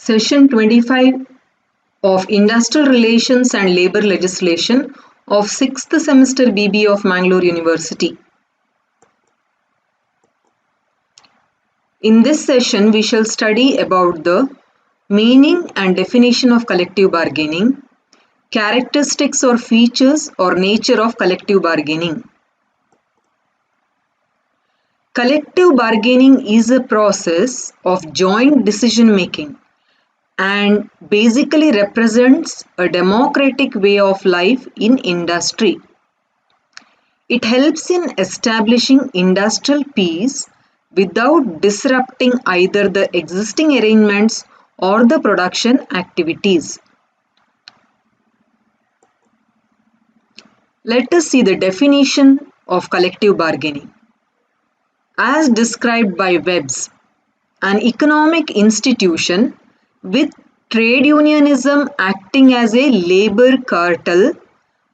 Session 25 of Industrial Relations and Labour Legislation of 6th semester BBA of Mangalore University. In this session, we shall study about the meaning and definition of collective bargaining, characteristics or features or nature of collective bargaining. Collective bargaining is a process of joint decision making and basically represents a democratic way of life in industry. It helps in establishing industrial peace without disrupting either the existing arrangements or the production activities. Let us see the definition of collective bargaining. As described by Webbs, an economic institution with trade unionism acting as a labor cartel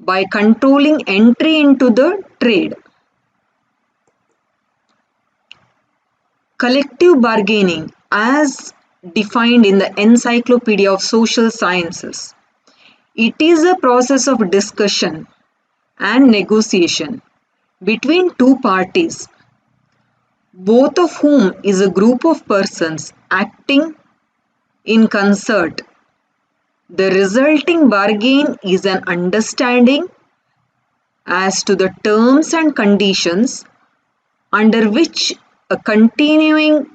by controlling entry into the trade. Collective bargaining, as defined in the Encyclopedia of Social Sciences, it is a process of discussion and negotiation between two parties, both of whom is a group of persons acting in concert. The resulting bargain is an understanding as to the terms and conditions under which a continuing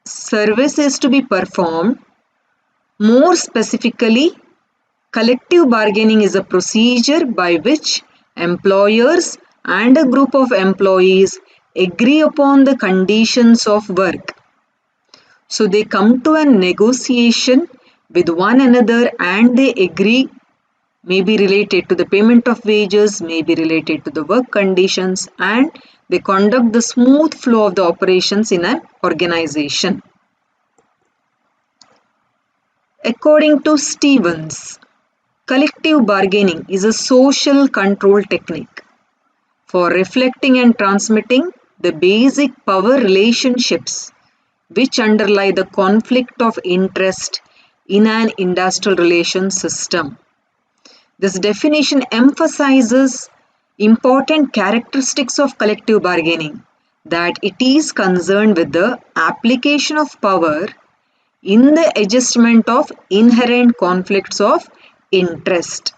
service is to be performed. More specifically, collective bargaining is a procedure by which employers and a group of employees agree upon the conditions of work. So they come to a negotiation with one another and they agree, may be related to the payment of wages, may be related to the work conditions, and they conduct the smooth flow of the operations in an organization. According to Stevens, collective bargaining is a social control technique for reflecting and transmitting the basic power relationships which underlie the conflict of interest in an industrial relations system. This definition emphasizes important characteristics of collective bargaining, that it is concerned with the application of power in the adjustment of inherent conflicts of interest.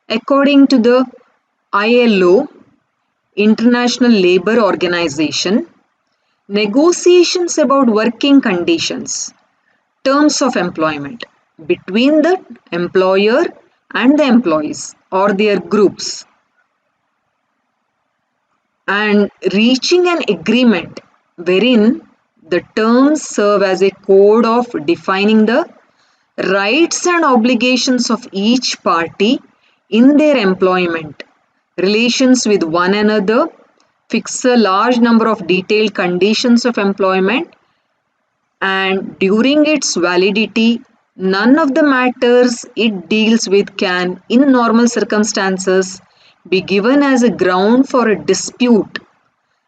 According to the ILO, International Labour Organization, negotiations about working conditions, terms of employment between the employer and the employees or their groups, and reaching an agreement wherein the terms serve as a code of defining the rights and obligations of each party in their employment relations with one another, fix a large number of detailed conditions of employment, and during its validity, none of the matters it deals with can, in normal circumstances, be given as a ground for a dispute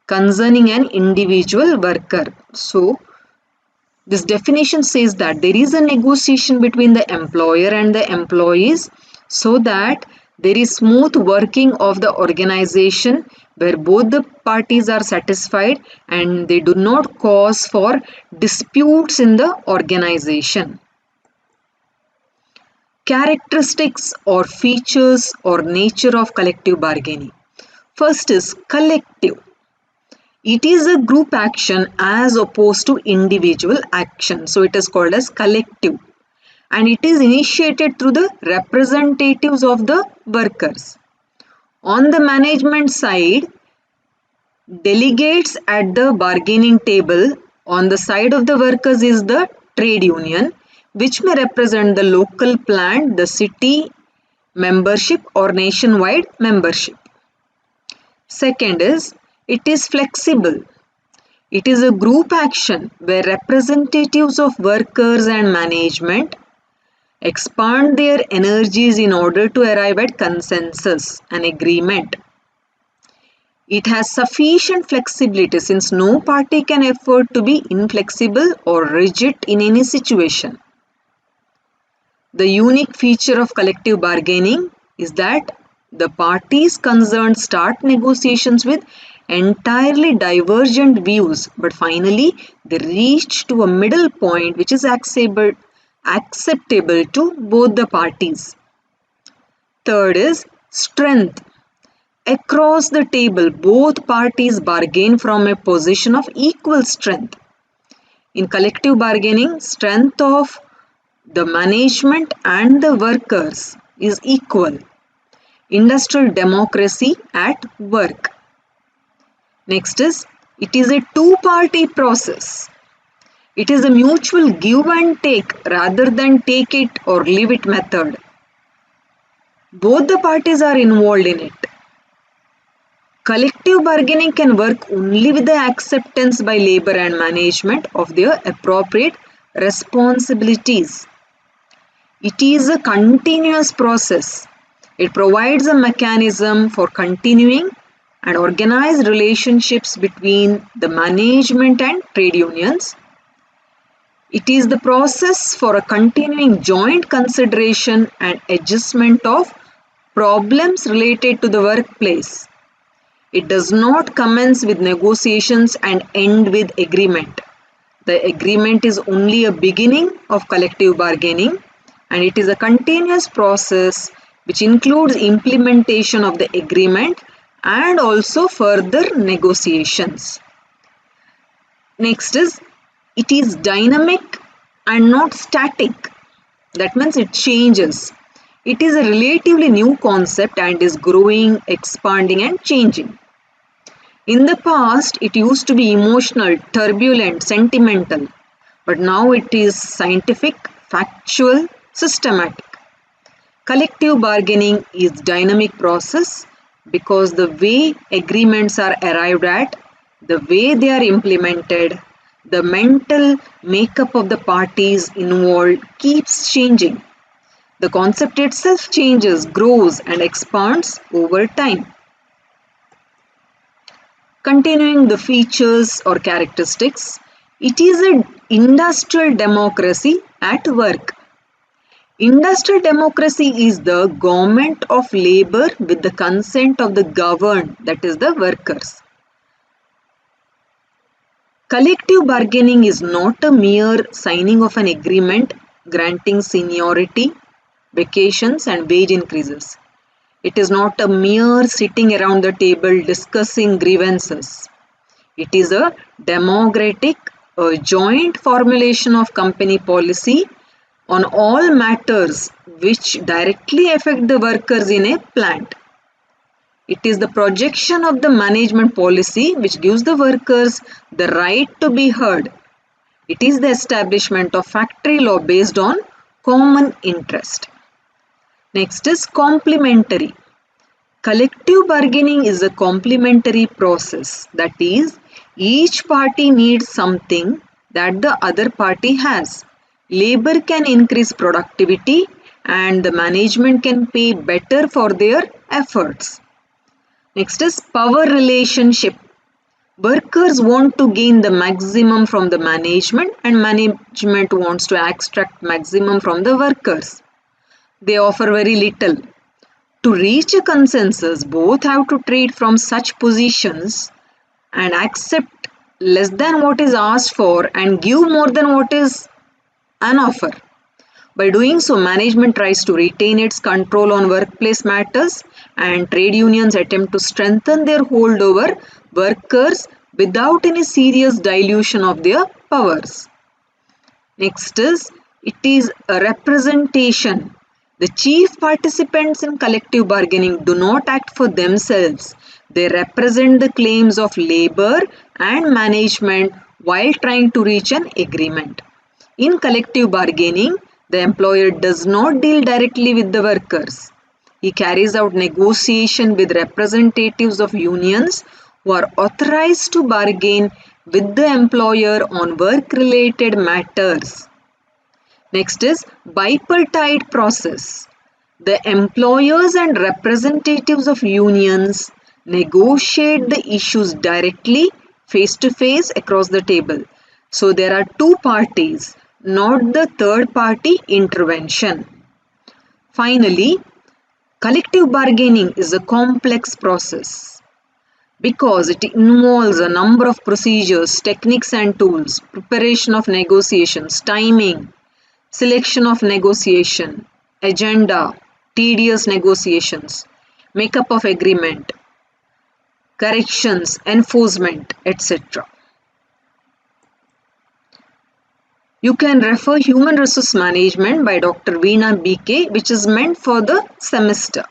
concerning an individual worker. So, this definition says that there is a negotiation between the employer and the employees so that there is smooth working of the organization where both the parties are satisfied and they do not cause for disputes in the organization. Characteristics or features or nature of collective bargaining. First is collective. It is a group action as opposed to individual action. So it is called as collective. And it is initiated through the representatives of the workers. On the management side, delegates at the bargaining table on the side of the workers is the trade union, which may represent the local plant, the city membership or nationwide membership. Second is, it is flexible. It is a group action where representatives of workers and management expand their energies in order to arrive at consensus and agreement. It has sufficient flexibility since no party can afford to be inflexible or rigid in any situation. The unique feature of collective bargaining is that the parties concerned start negotiations with entirely divergent views, but finally they reach to a middle point which is acceptable to both the parties. Third is strength. Across the table, both parties bargain from a position of equal strength. In collective bargaining, strength of the management and the workers is equal. Industrial democracy at work. Next is, it is a two-party process. It is a mutual give and take rather than take it or leave it method. Both the parties are involved in it. Collective bargaining can work only with the acceptance by labor and management of their appropriate responsibilities. It is a continuous process. It provides a mechanism for continuing and organized relationships between the management and trade unions. It is the process for a continuing joint consideration and adjustment of problems related to the workplace. It does not commence with negotiations and end with agreement. The agreement is only a beginning of collective bargaining, and it is a continuous process which includes implementation of the agreement and also further negotiations. Next is, it is dynamic and not static. That means it changes. It is a relatively new concept and is growing, expanding and changing. In the past, it used to be emotional, turbulent, sentimental, but now it is scientific, factual, systematic. Collective bargaining is dynamic process because the way agreements are arrived at, the way they are implemented, the mental makeup of the parties involved keeps changing. The concept itself changes, grows and expands over time. Continuing the features or characteristics, it is an industrial democracy at work. Industrial democracy is the government of labor with the consent of the governed, that is the workers. Collective bargaining is not a mere signing of an agreement granting seniority, vacations and wage increases. It is not a mere sitting around the table discussing grievances. It is a democratic, a joint formulation of company policy on all matters which directly affect the workers in a plant. It is the projection of the management policy which gives the workers the right to be heard. It is the establishment of factory law based on common interest. Next is complementary. Collective bargaining is a complementary process. That is, each party needs something that the other party has. Labor can increase productivity and the management can pay better for their efforts. Next is power relationship. Workers want to gain the maximum from the management and management wants to extract maximum from the workers. They offer very little. To reach a consensus, both have to trade from such positions and accept less than what is asked for and give more than what is an offer. By doing so, management tries to retain its control on workplace matters and trade unions attempt to strengthen their hold over workers without any serious dilution of their powers. Next is, it is a representation. The chief participants in collective bargaining do not act for themselves. They represent the claims of labor and management while trying to reach an agreement. In collective bargaining, the employer does not deal directly with the workers. He carries out negotiation with representatives of unions who are authorized to bargain with the employer on work-related matters. Next is bipartite process. The employers and representatives of unions negotiate the issues directly, face to face, across the table. So there are two parties, not the third party intervention. Finally, collective bargaining is a complex process because it involves a number of procedures, techniques, and tools, preparation of negotiations, timing, selection of negotiation, agenda, tedious negotiations, makeup of agreement, corrections, enforcement, etc. You can refer Human Resource Management by Dr. Veena BK, which is meant for the semester.